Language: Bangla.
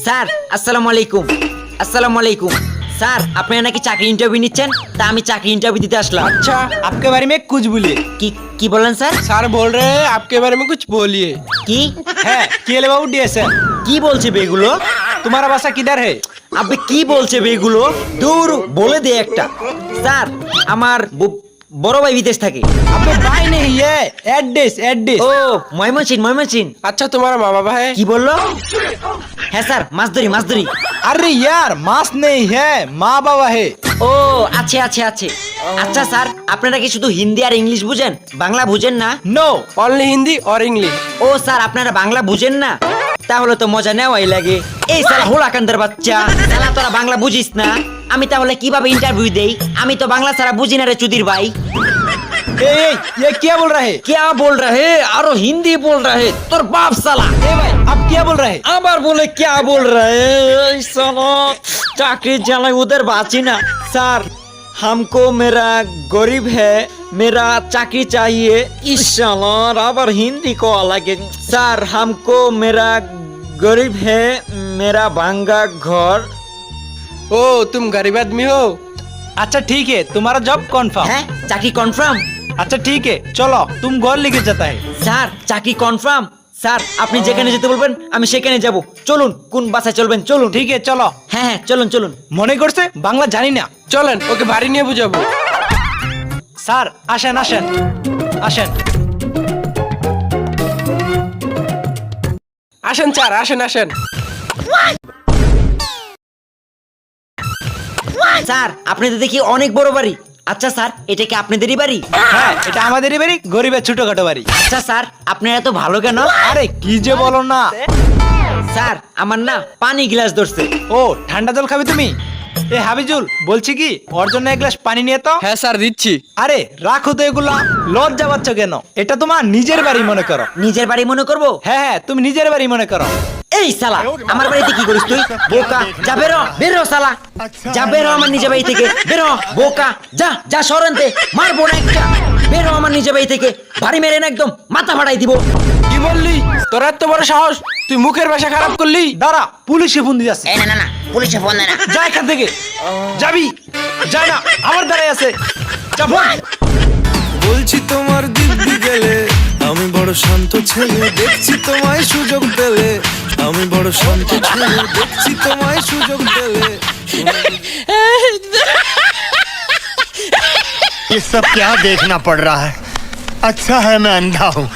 স্যার আসসালামু আলাইকুম। আসসালামু আলাইকুম স্যার, আপনারা নাকি চাকরি ইন্টারভিউ নিচ্ছেন, তা আমি চাকরি ইন্টারভিউ দিতে আসলাম। अच्छा आपके बारे में कुछ बोलिए। কি বললেন স্যার? सर बोल रहे हैं आपके बारे में कुछ बोलिए। কি है केले बाबू डीएसएल। কি বলছে বেগুলো? तुम्हारा भाषा किधर है? আপনি কি বলছে বেগুলো? দূর বলে দে একটা। স্যার আমার বড় ভাই বিদেশ থাকে। अबे भाई नहीं है एड्रेस एड्रेस। ও ময়মনসিং। अच्छा तुम्हारा माँ बाबा है? কি বললো? হ্যাঁ স্যার, মাছ ধরি। अरे यार मास नहीं है माँ बाबा है। ও আছে। আচ্ছা স্যার, আপনারা কি শুধু হিন্দি আর ইংলিশ বুঝেন, বাংলা বুঝেন না? नो ओनली हिंदी और इंग्लिश। ও স্যার, আপনারা বাংলা বুঝেন না? তাহলে তো মজা নেওয়াই লাগে। এই সালা হোলাকান্দার বাচ্চা, সালা তোরা বাংলা বুঝিস না, আমি তাহলে কিভাবে ইন্টারভিউ দেই? আমি তো বাংলা ছাড়া বুঝি না রে চুদির ভাই। ए ये क्या बोल रहा है? क्या बोल रहे? আরো হিন্দি बोल रहे, তোর বাপ সালা। ए भाई आप क्या बोल रहे हैं? আবার বলে क्या बोल रहे? এই সালা চাকরির জ্বালায় ওদের বাঁচি না। স্যার हमको मेरा गरीब है, मेरा चाकरी चाहिए। इस साला আবার হিন্দি को लगे। सर हमको मेरा गरीब है, मेरा भांगा घर। ओ तुम गरीब आदमी हो? अच्छा ठीक है तुम्हारा जॉब कन्फर्म। হ্যাঁ চাকরি কনফার্ম। अच्छा ठीक है चलो तुम घर लेके जाता है। স্যার চাকরি কনফার্ম। স্যার আপনি যেখানে যেতে বলবেন আমি সেখানে যাব। চলুন, কোন বাসে চলবেন চলুন। ठीक है चलो। হ্যাঁ চলুন। মনে করছে বাংলা জানি না। চলেন ওকে বাড়ি নিয়ে বুঝাবো। স্যার আসেন আসেন আসেন আসেন স্যার আসেন। স্যার আপনাদের দেখি অনেক বড় বাড়ি। আচ্ছা স্যার, এটা কি আপনাদেরই বাড়ি? হ্যাঁ এটা আমাদেরই বাড়ি, গরিবের ছোটখাটো বাড়ি। আচ্ছা স্যার, আপনারা এত ভালো কেন? আরে কি যে বলো না। স্যার আমার না পানি গ্লাস ধরছে। ও ঠান্ডা জল খাবে তুমি? এ হাবিজুল বলছি কি ওর জন্য এক গ্লাস পানি নিয়ে তো। হ্যাঁ স্যার দিচ্ছি। আরে রাখো তো এগুলা, লজ্জা পাচ্ছ কেন? এটা তোমার নিজের বাড়ি মনে করো। নিজের বাড়ি মনে করবো? হ্যাঁ তুমি নিজের বাড়ি মনে করো। এই সালা আমার বাড়িতে কি করিস তুই? বোকা, যা বেরো সালা, যা বেরো আমার নিজের বাড়ি থেকে, বেরো বোকা, যা সরেনতে, মারবো না একটা। বেরো আমার নিজের বাড়ি থেকে, বাড়ি মেরে না একদম মাথা ফাটাই দিব। কি বললি? তোর এত বড় সাহস, তুই মুখের ভাষা খারাপ করলি। দাঁড়া পুলিশে ফোন দিয়ে আসছে। না পুলিশে ফোন দে না। যা এখান থেকে, যাবি? যা না, আমার দ্বারাই আছে। যা ফোন। বলছি তোমার দিব্যি গেলে আমি বড় শান্ত ছেলে, দেখছি তোমায় সুযোগ পেলে আমি বড় শান্ত ছেলে, দেখছি তোমায় সুযোগ পেলে। ये सब क्या देखना पड़ रहा है? अच्छा है मैं अंधा हूँ।